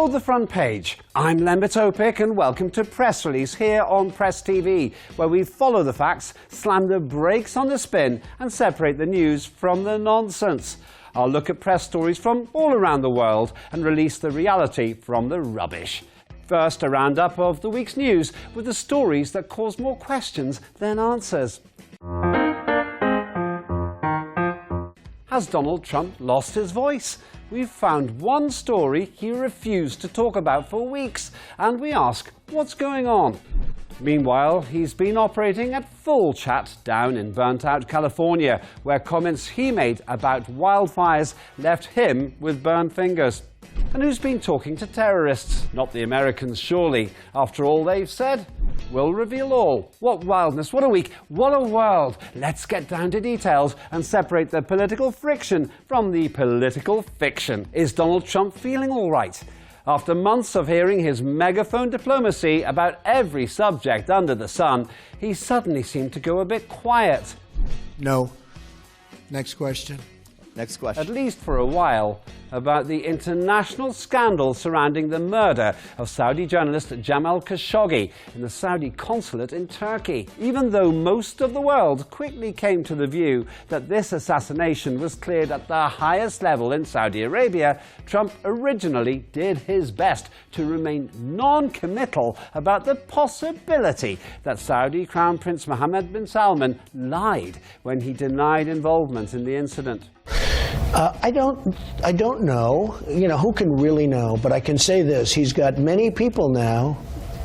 Below the front page, I'm Lembit Öpik and welcome to Press Release here on Press TV, where we follow the facts, slam the brakes on the spin and separate the news from the nonsense. I'll look at press stories from all around the world and release the reality from the rubbish. First, a roundup of the week's news with the stories that cause more questions than answers. Has Donald Trump lost his voice? We've found one story he refused to talk about for weeks, and we ask, what's going on? Meanwhile, he's been operating at full chat down in burnt-out California, where comments he made about wildfires left him with burned fingers. And who's been talking to terrorists? Not the Americans, surely. After all they've said, we'll reveal all. What wildness, what a week, what a world. Let's get down to details and separate the political friction from the political fiction. Is Donald Trump feeling all right? After months of hearing his megaphone diplomacy about every subject under the sun, he suddenly seemed to go a bit quiet. No. Next question. Next question. At least for a while, about the international scandal surrounding the murder of Saudi journalist Jamal Khashoggi in the Saudi consulate in Turkey. Even though most of the world quickly came to the view that this assassination was cleared at the highest level in Saudi Arabia, Trump originally did his best to remain non-committal about the possibility that Saudi Crown Prince Mohammed bin Salman lied when he denied involvement in the incident. I don't know. You know, who can really know? But I can say this. He's got many people now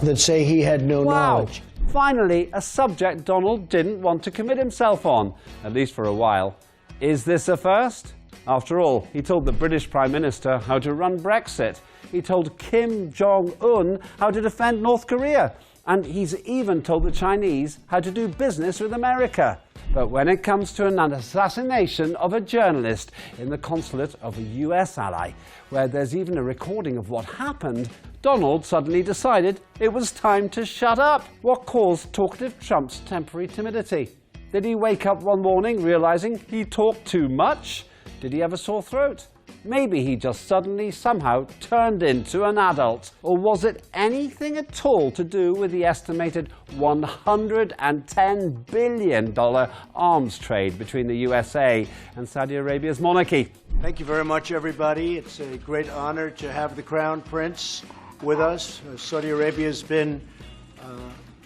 that say he had no knowledge. Finally, a subject Donald didn't want to commit himself on, at least for a while. Is this a first? After all, he told the British Prime Minister how to run Brexit. He told Kim Jong-un how to defend North Korea. And he's even told the Chinese how to do business with America. But when it comes to an assassination of a journalist in the consulate of a US ally, where there's even a recording of what happened, Donald suddenly decided it was time to shut up. What caused talkative Trump's temporary timidity? Did he wake up one morning realizing he talked too much? Did he have a sore throat? Maybe he just suddenly somehow turned into an adult. Or was it anything at all to do with the estimated $110 billion arms trade between the USA and Saudi Arabia's monarchy? Thank you very much, everybody. It's a great honor to have the Crown Prince with us. Saudi Arabia has been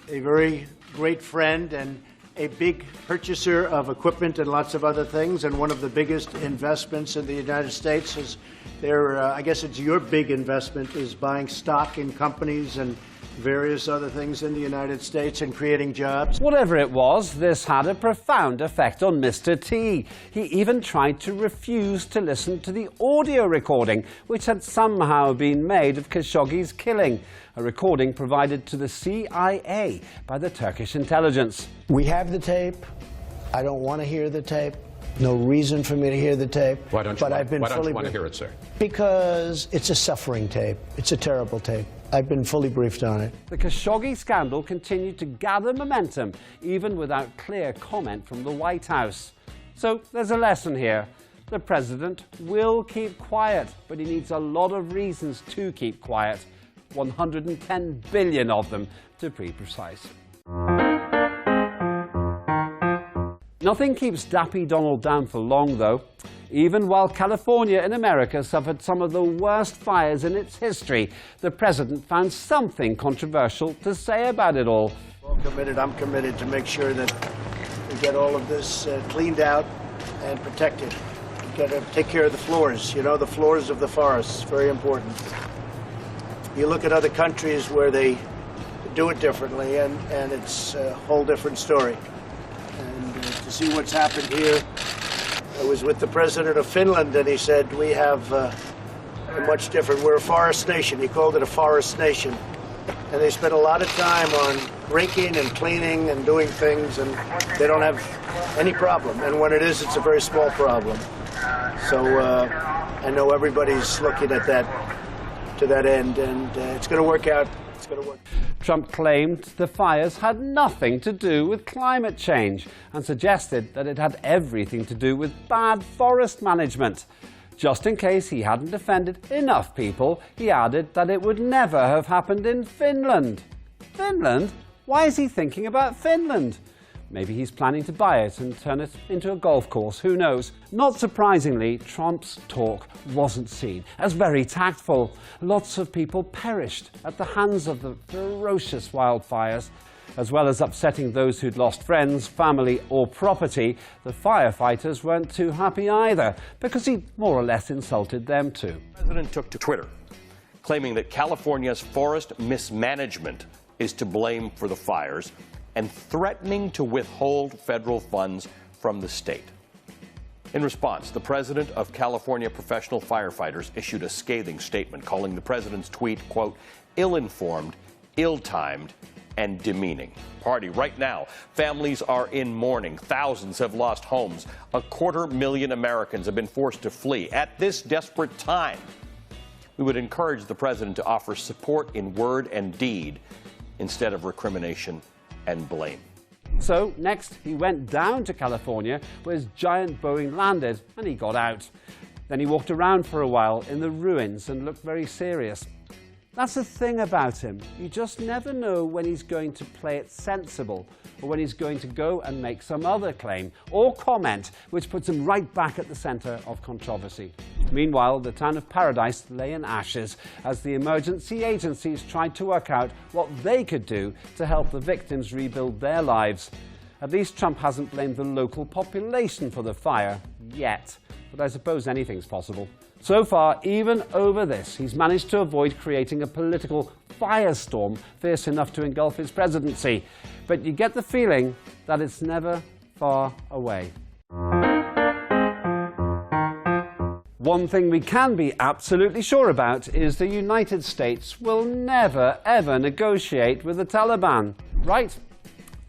a very great friend and a big purchaser of equipment and lots of other things, and one of the biggest investments in the United States is I guess it's your big investment, is buying stock in companies and various other things in the United States and creating jobs. Whatever it was, this had a profound effect on Mr. T. He even tried to refuse to listen to the audio recording, which had somehow been made of Khashoggi's killing, a recording provided to the CIA by the Turkish intelligence. We have the tape. I don't want to hear the tape. No reason for me to hear the tape. Why don't you want to hear it, sir? Because it's a suffering tape. It's a terrible tape. I've been fully briefed on it. The Khashoggi scandal continued to gather momentum, even without clear comment from the White House. So there's a lesson here. The president will keep quiet, but he needs a lot of reasons to keep quiet. 110 billion of them, to be precise. Nothing keeps Dappy Donald down for long, though. Even while California in America suffered some of the worst fires in its history, the president found something controversial to say about it all. Well, I'm committed to make sure that we get all of this cleaned out and protected. We've got to take care of the floors, you know, the floors of the forests, very important. You look at other countries where they do it differently, and it's a whole different story. And to see what's happened here, I was with the president of Finland, and he said, we have a much different, we're a forest nation. He called it a forest nation. And they spend a lot of time on raking and cleaning and doing things, and they don't have any problem. And when it is, it's a very small problem. So I know everybody's looking at that, to that end, and it's going to work out. It's going to work. Trump claimed the fires had nothing to do with climate change and suggested that it had everything to do with bad forest management. Just in case he hadn't offended enough people, he added that it would never have happened in Finland. Finland? Why is he thinking about Finland? Maybe he's planning to buy it and turn it into a golf course, who knows? Not surprisingly, Trump's talk wasn't seen as very tactful. Lots of people perished at the hands of the ferocious wildfires. As well as upsetting those who'd lost friends, family or property, the firefighters weren't too happy either, because he more or less insulted them too. The president took to Twitter, claiming that California's forest mismanagement is to blame for the fires, and threatening to withhold federal funds from the state. In response, the president of California Professional Firefighters issued a scathing statement, calling the president's tweet, quote, ill-informed, ill-timed, and demeaning. Party right now. Families are in mourning. Thousands have lost homes. 250,000 Americans have been forced to flee. At this desperate time, we would encourage the president to offer support in word and deed instead of recrimination and blame. So next, he went down to California, where his giant Boeing landed, and he got out. Then he walked around for a while in the ruins and looked very serious. That's the thing about him. You just never know when he's going to play it sensible, or when he's going to go and make some other claim or comment, which puts him right back at the center of controversy. Meanwhile, the town of Paradise lay in ashes as the emergency agencies tried to work out what they could do to help the victims rebuild their lives. At least Trump hasn't blamed the local population for the fire yet, but I suppose anything's possible. So far, even over this, he's managed to avoid creating a political firestorm fierce enough to engulf his presidency. But you get the feeling that it's never far away. One thing we can be absolutely sure about is the United States will never, ever negotiate with the Taliban. Right?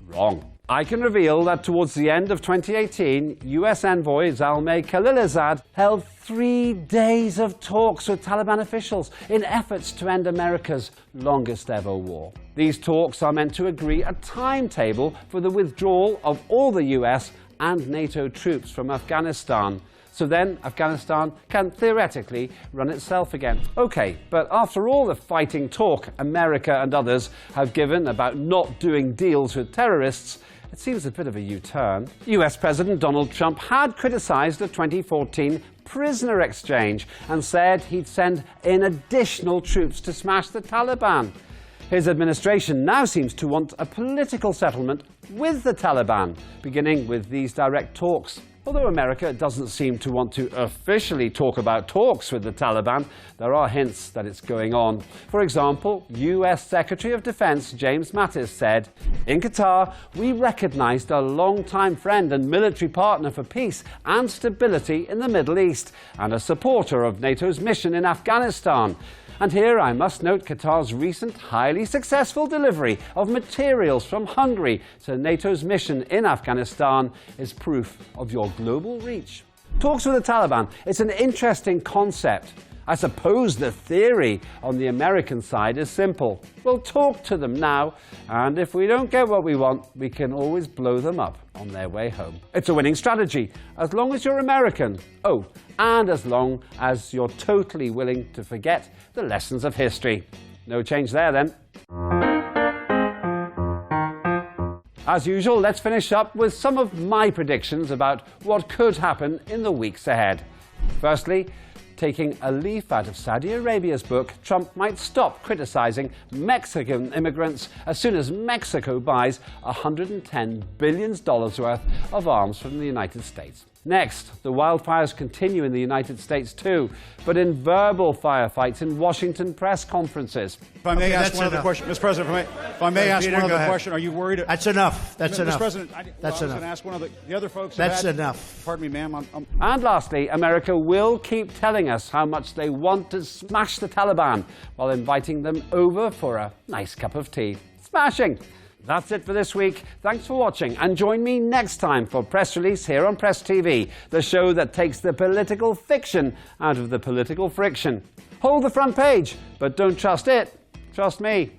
Wrong. I can reveal that towards the end of 2018, US envoy Zalmay Khalilzad held 3 days of talks with Taliban officials in efforts to end America's longest ever war. These talks are meant to agree a timetable for the withdrawal of all the US and NATO troops from Afghanistan. So then Afghanistan can theoretically run itself again. Okay, but after all the fighting talk America and others have given about not doing deals with terrorists, it seems a bit of a U-turn. US President Donald Trump had criticized the 2014 prisoner exchange and said he'd send in additional troops to smash the Taliban. His administration now seems to want a political settlement with the Taliban, beginning with these direct talks. Although America doesn't seem to want to officially talk about talks with the Taliban, there are hints that it's going on. For example, US Secretary of Defense James Mattis said, "In Qatar, we recognized a long-time friend and military partner for peace and stability in the Middle East, and a supporter of NATO's mission in Afghanistan. And here I must note Qatar's recent highly successful delivery of materials from Hungary to NATO's mission in Afghanistan is proof of your global reach." Talks with the Taliban, it's an interesting concept. I suppose the theory on the American side is simple. We'll talk to them now, and if we don't get what we want, we can always blow them up on their way home. It's a winning strategy, as long as you're American. Oh, and as long as you're totally willing to forget the lessons of history. No change there, then. As usual, let's finish up with some of my predictions about what could happen in the weeks ahead. Firstly, taking a leaf out of Saudi Arabia's book, Trump might stop criticizing Mexican immigrants as soon as Mexico buys $110 billion worth of arms from the United States. Next, the wildfires continue in the United States too, but in verbal firefights in Washington press conferences. If I may ask one other question, Mr. President, if I may ask one other question, are you worried? That's enough. That's enough. Mr. President, that's enough. I was going to ask one of the other folks. That's enough. Pardon me, ma'am. And lastly, America will keep telling us how much they want to smash the Taliban while inviting them over for a nice cup of tea. Smashing! That's it for this week. Thanks for watching, and join me next time for Press Release here on Press TV, the show that takes the political fiction out of the political friction. Hold the front page, but don't trust it. Trust me.